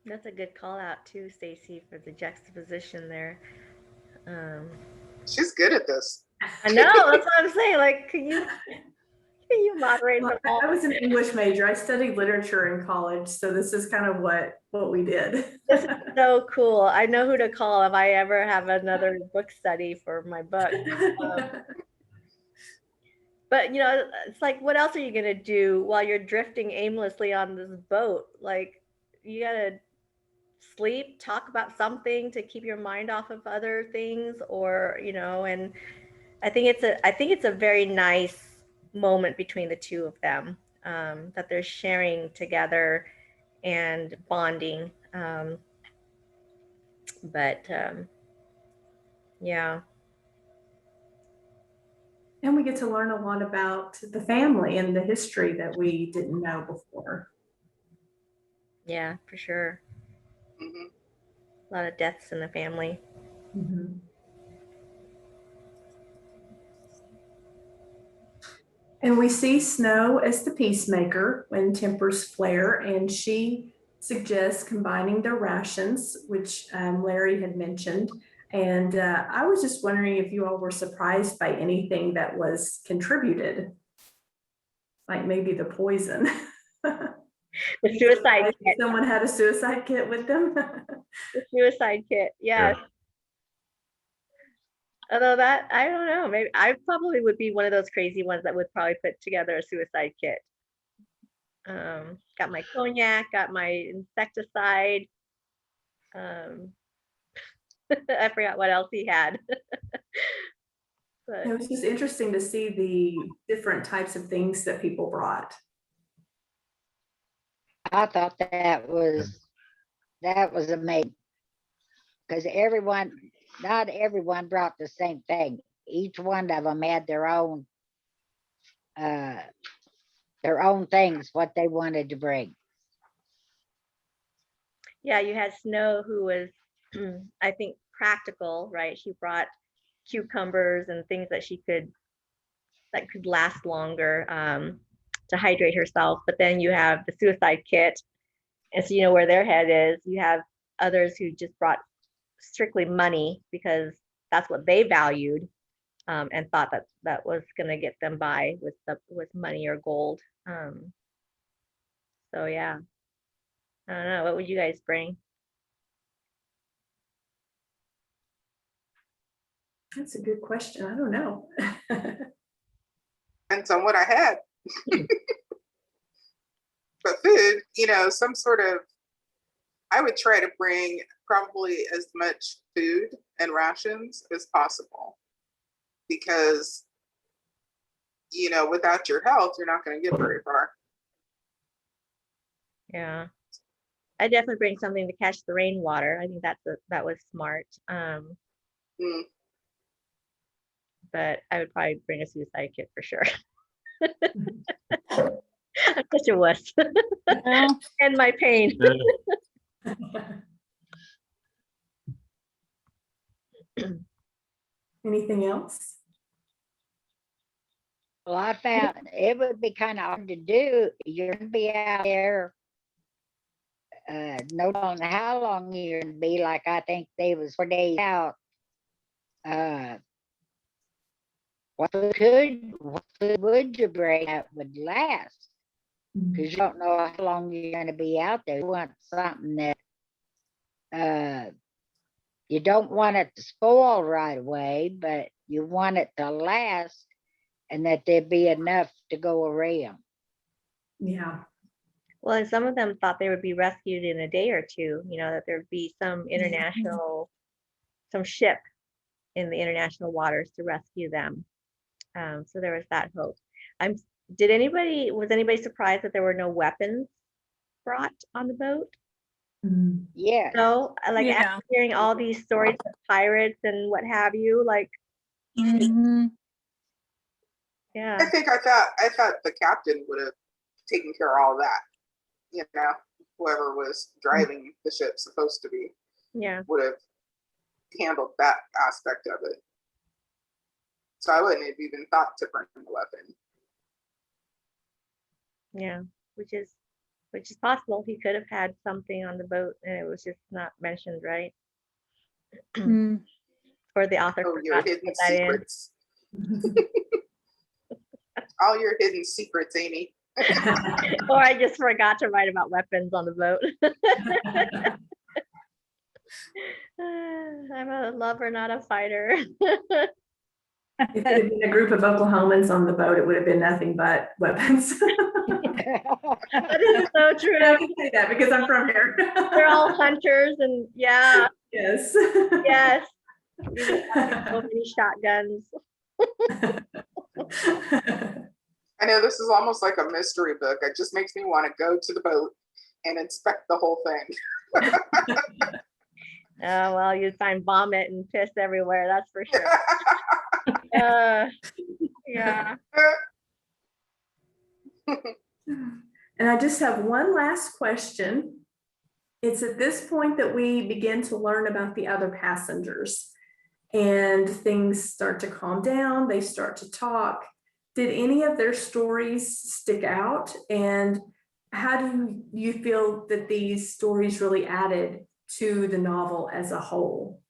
A: That's a good call out too, Stacy, for the juxtaposition there.
D: She's good at this.
A: I know, that's what I'm saying. Like, can you moderate
B: Well,
A: them all?
B: I was an English major. I studied literature in college, so this is kind of what we did.
A: This is so cool. I know who to call if I ever have another book study for my book. But you know, it's like, what else are you gonna do while you're drifting aimlessly on this boat? Like, you gotta sleep, talk about something to keep your mind off of other things, or you know. And I think it's a very nice moment between the two of them, that they're sharing together and bonding. Yeah.
B: And we get to learn a lot about the family and the history that we didn't know before.
A: Yeah, for sure.
D: Mhm.
A: A lot of deaths in the family.
B: Mhm. And we see Snow as the peacemaker when tempers flare, and she suggests combining their rations, which Larry had mentioned. And I was just wondering if you all were surprised by anything that was contributed, like maybe the poison.
A: The suicide kit.
B: Someone had a suicide kit with them.
A: The suicide kit. Yeah. Although that, I don't know, maybe I probably would be one of those crazy ones that would probably put together a suicide kit. Got my cognac, got my insecticide. I forgot what else he had. But
B: It was just interesting to see the different types of things that people brought.
E: I thought that was amazing, because not everyone brought the same thing. Each one of them had their own things, what they wanted to bring.
A: yeah, you had Snow, who was, I think, practical, right? She brought cucumbers and things that could last longer, to hydrate herself. But then you have the suicide kit, and so you know where their head is. You have others who just brought strictly money because that's what they valued, and thought that was going to get them by with money or gold. So yeah, I don't know. What would you guys bring?
B: That's a good question. I don't know.
D: Depends on what I had. But food, you know, some sort of, I would try to bring probably as much food and rations as possible, because, you know, without your health, you're not going to get very far.
A: Yeah, I definitely bring something to catch the rainwater. I think that was smart. But I would probably bring a suicide kit for sure. I'm such a wuss. And my pain.
B: Anything else?
E: Well, I found it would be kind of hard to do. You're gonna be out there, no telling how long you're gonna be. Like, I think they was 4 days out. What food would you bring that would last? Because you don't know how long you're gonna be out there. You want something that you don't want it to spoil right away, but you want it to last, and that there'd be enough to go around.
B: Yeah.
A: Well, and some of them thought they would be rescued in a day or two, you know, that there'd be some international, some ship in the international waters to rescue them. So there was that hope. Was anybody surprised that there were no weapons brought on the boat?
E: Yes.
A: No, like
C: Yeah.
A: after hearing all these stories of pirates and what have you, like,
C: Mhm.
A: yeah.
D: I thought the captain would have taken care of all that. You know, whoever was driving the ship, supposed to be,
A: Yeah.
D: would have handled that aspect of it. So I wouldn't have even thought to bring a weapon.
A: Yeah, which is which is possible. He could have had something on the boat and it was just not mentioned, right?
C: Mm.
A: Or the author
D: Oh, your
A: forgot to
D: hidden
A: put that in.
D: secrets. All your hidden secrets, Amy.
A: Or I just forgot to write about weapons on the boat. I'm a lover, not a fighter.
B: If it had been a group of Oklahomans on the boat, it would have been nothing but weapons.
A: That is so true.
B: I can say that because I'm from here.
A: They're all hunters and yeah,
B: Yes.
A: yes. We would have so many shotguns.
D: I know this is almost like a mystery book. It just makes me want to go to the boat and inspect the whole thing.
A: Oh, well, you'd find vomit and piss everywhere, that's for sure. Yeah.
B: And I just have one last question. It's at this point that we begin to learn about the other passengers and things start to calm down. They start to talk. Did any of their stories stick out? And how do you feel that these stories really added to the novel as a whole?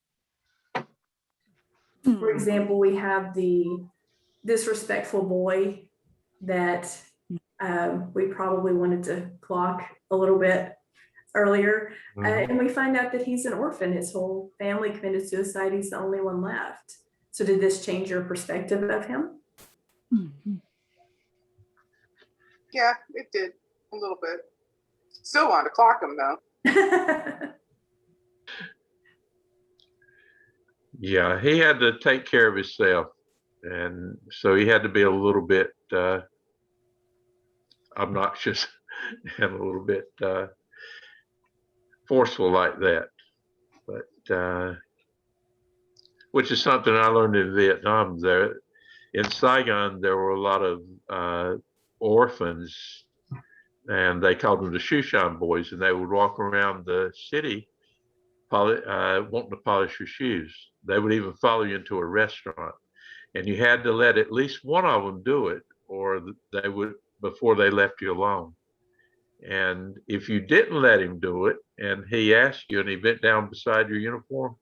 B: For example, we have the disrespectful boy that we probably wanted to clock a little bit earlier. And we find out that he's an orphan. His whole family committed suicide. He's the only one left. So did this change your perspective of him?
D: Yeah, it did a little bit. Still want to clock him though.
F: Yeah, he had to take care of himself. And so he had to be a little bit obnoxious and a little bit forceful like that. But which is something I learned in Vietnam. There in Saigon, there were a lot of orphans, and they called them the shoeshine boys, and they would walk around the city wanting to polish your shoes. They would even follow you into a restaurant, and you had to let at least one of them do it, or they would before they left you alone. And if you didn't let him do it, and he asked you, and he bent down beside your uniform,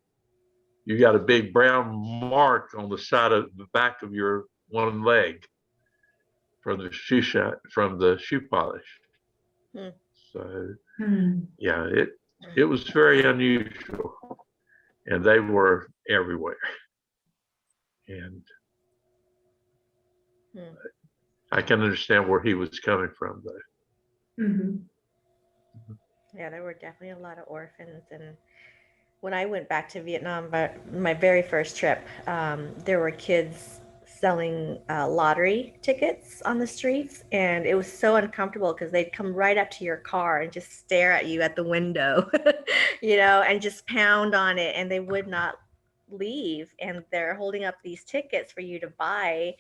F: you got a big brown mark on the side of the back of your one leg from the shoe polish. So yeah, it was very unusual, and they were everywhere. And I can understand where he was coming from, though.
A: Yeah, there were definitely a lot of orphans. And when I went back to Vietnam, my very first trip, there were kids selling lottery tickets on the streets, and it was so uncomfortable because they'd come right up to your car and just stare at you at the window, you know, and just pound on it, and they would not leave, and they're holding up these tickets for you to buy.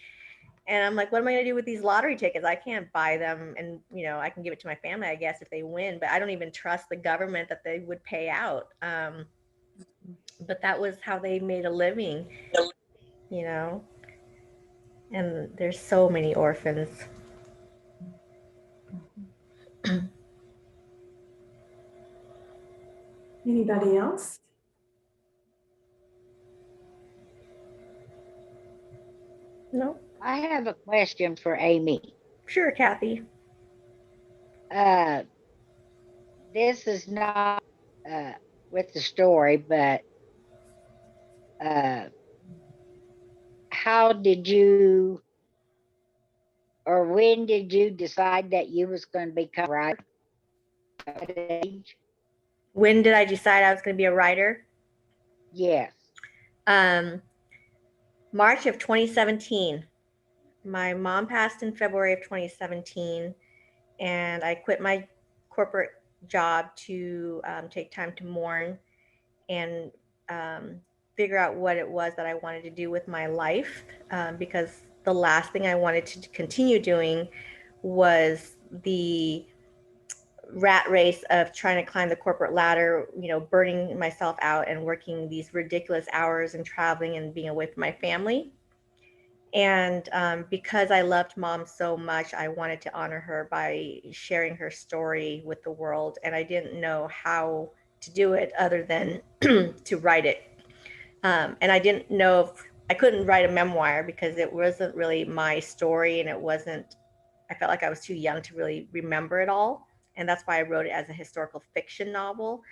A: And I'm like, what am I gonna do with these lottery tickets? I can't buy them, and you know, I can give it to my family, I guess, if they win, but I don't even trust the government that they would pay out. But that was how they made a living, you know. And there's so many orphans.
B: Anybody else?
A: No?
E: I have a question for Amy.
A: Sure, Kathy.
E: This is not with the story, but how did you, or when did you decide that you was going to become a writer? At what age?
A: When did I decide I was going to be a writer?
E: Yes.
A: March of 2017. My mom passed in February of 2017, and I quit my corporate job to take time to mourn and figure out what it was that I wanted to do with my life, because the last thing I wanted to continue doing was the rat race of trying to climb the corporate ladder, you know, burning myself out and working these ridiculous hours and traveling and being away from my family. And because I loved Mom so much, I wanted to honor her by sharing her story with the world. And I didn't know how to do it other than to write it. And I didn't know if I couldn't write a memoir because it wasn't really my story, and it wasn't, I felt like I was too young to really remember it all. And that's why I wrote it as a historical fiction novel.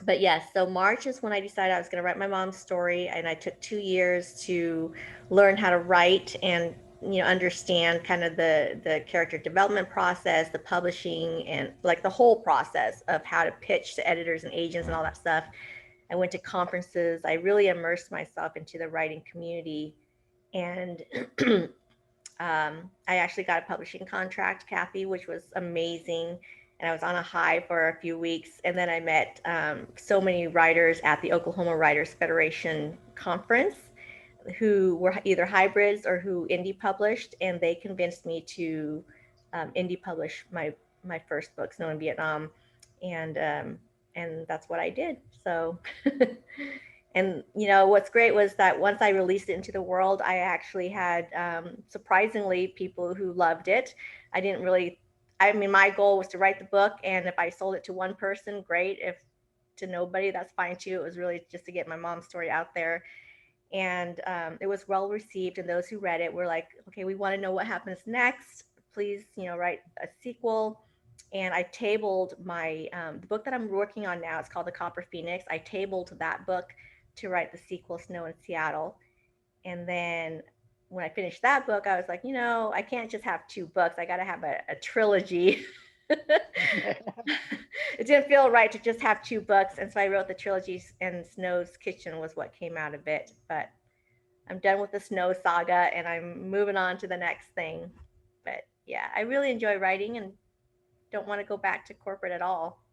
A: But yes, so March is when I decided I was going to write my mom's story, and I took 2 years to learn how to write and understand kind of the character development process, the publishing, and like the whole process of how to pitch to editors and agents and all that stuff. I went to conferences. I really immersed myself into the writing community, and I actually got a publishing contract, Kathy, which was amazing. And I was on a high for a few weeks. And then I met so many writers at the Oklahoma Writers Federation conference who were either hybrids or who indie published. And they convinced me to indie publish my first book, Snow in Vietnam. And that's what I did. So, and what's great was that once I released it into the world, I actually had surprisingly people who loved it. I mean, my goal was to write the book, and if I sold it to one person, great. If to nobody, that's fine too. It was really just to get my mom's story out there. And it was well received, and those who read it were like, okay, we want to know what happens next. Please, write a sequel. And I tabled my the book that I'm working on now. It's called The Copper Phoenix. I tabled that book to write the sequel, Snow in Seattle. And then when I finished that book, I was like, I can't just have 2 books. I got to have a trilogy. It didn't feel right to just have 2 books. And so I wrote the trilogy, and Snow's Kitchen was what came out of it. But I'm done with the Snow saga, and I'm moving on to the next thing. But yeah, I really enjoy writing and don't want to go back to corporate at all.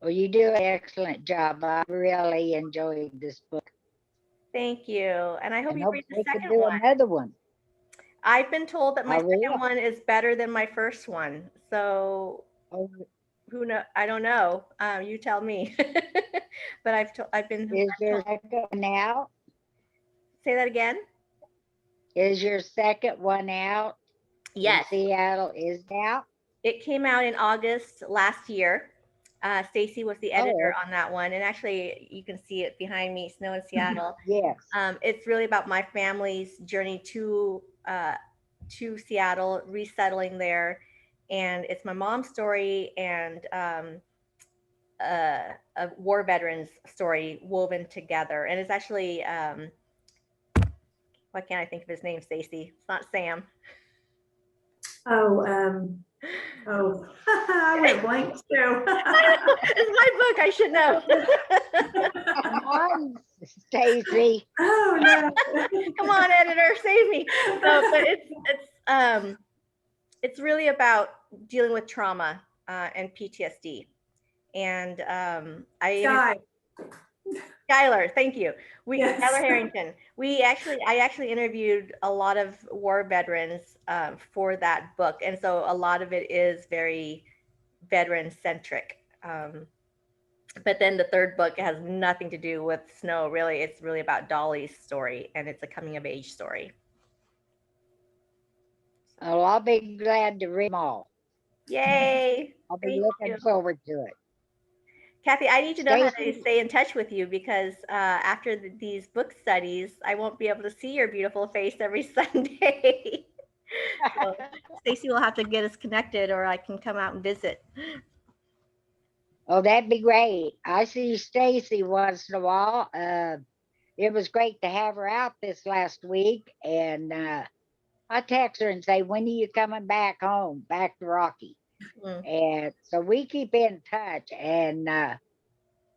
E: Well, you do an excellent job. I really enjoyed this book.
A: Thank you. And I hope you read the second
E: do
A: one.
E: another one.
A: I've been told that my second one is better than my first one. So who know? I don't know. You tell me. But I've been.
E: Is your second one out?
A: Say that again.
E: Is your second one out?
A: Yes.
E: Seattle is out.
A: It came out in August last year. Stacy was the editor on that one, and actually you can see it behind me, Snow in Seattle.
E: Yes.
A: It's really about my family's journey to Seattle, resettling there, and it's my mom's story and a war veteran's story woven together. And it's actually why can't I think of his name, Stacy? It's not Sam.
B: I went blank too.
A: It's my book. I should know.
E: Come on, Stacy.
B: Oh no!
A: Come on, editor, save me. No, but it's really about dealing with trauma and PTSD. And Skylar, thank you.
B: Yes.
A: Skylar Harrington. I actually interviewed a lot of war veterans for that book, and so a lot of it is very veteran centric. But then the third book has nothing to do with Snow. Really, it's really about Dolly's story, and it's a coming of age story.
E: Oh, I'll be glad to read them all.
A: Yay!
E: I'll be looking forward to it.
A: Kathy, I need to know how to stay in touch with you, because after these book studies, I won't be able to see your beautiful face every Sunday. So Stacy will have to get us connected, or I can come out and visit.
E: Oh, that'd be great. I see Stacy once in a while. It was great to have her out this last week, and I text her and say, when are you coming back home, back to Rocky? And so we keep in touch, and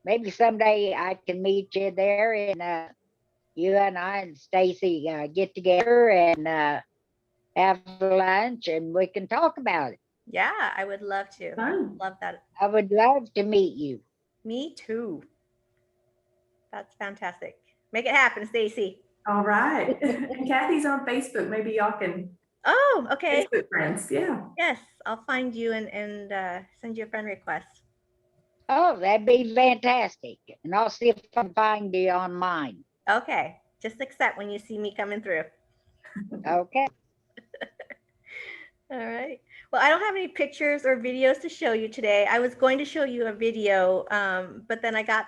E: maybe someday I can meet you there, and you and I and Stacy get together and have lunch, and we can talk about it.
A: Yeah, I would love to. Love that.
E: I would love to meet you.
A: Me too. That's fantastic. Make it happen, Stacy.
B: All right. And Kathy's on Facebook. Maybe y'all can.
A: Oh, okay.
B: Facebook friends. Yeah.
A: Yes, I'll find you and send you a friend request.
E: Oh, that'd be fantastic. And I'll see if I can find you on mine.
A: Okay. Just accept when you see me coming through.
E: Okay.
A: All right. Well, I don't have any pictures or videos to show you today. I was going to show you a video, but then I got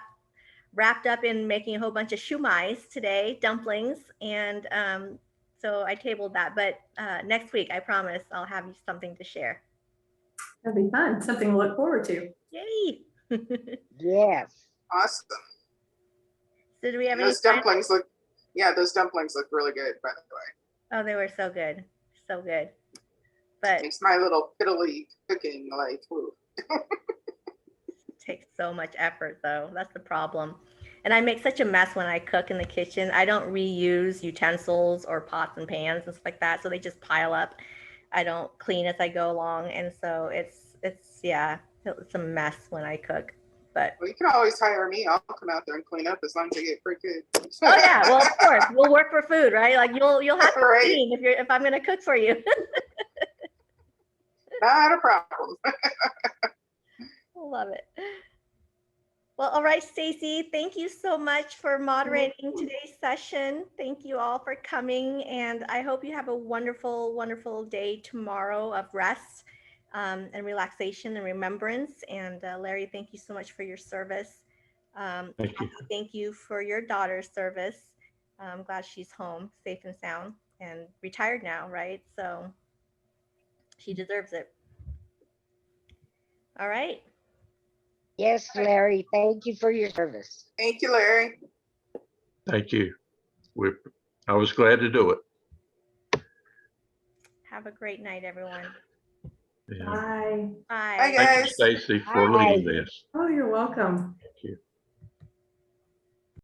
A: wrapped up in making a whole bunch of shumais today, dumplings, and so I tabled that. But next week, I promise I'll have you something to share.
B: That'd be fun. Something to look forward to.
A: Yay!
E: Yes.
D: Awesome.
A: So do we have
D: And
A: any?
D: those dumplings look, yeah, those dumplings look really good, by the way.
A: Oh, they were so good, so good. But
D: Makes my little piddly cooking like, ooh.
A: takes so much effort though. That's the problem. And I make such a mess when I cook in the kitchen. I don't reuse utensils or pots and pans and stuff like that. So they just pile up. I don't clean as I go along. And so it's a mess when I cook. But
D: Well, you can always hire me. I'll come out there and clean up as long as I get pretty good.
A: oh yeah, well of course we'll work for food, right? Like you'll have to
D: Right.
A: clean if I'm gonna cook for you.
D: Not a problem.
A: Love it. Well, all right, Stacy, thank you so much for moderating today's session. Thank you all for coming, and I hope you have a wonderful, wonderful day tomorrow of rest and relaxation and remembrance. And Larry, thank you so much for your service.
F: Thank you.
A: Kathy, thank you for your daughter's service. I'm glad she's home, safe and sound, and retired now, right? So she deserves it. All right.
E: Yes, Larry, thank you for your service.
D: Thank you, Larry.
F: Thank you. I was glad to do it.
A: Have a great night, everyone.
F: Yeah.
B: Bye.
A: Bye.
D: Bye,
F: Thank you,
D: guys.
F: Stacy, for leading
E: Bye.
F: this.
B: Oh, you're welcome.
F: Thank you.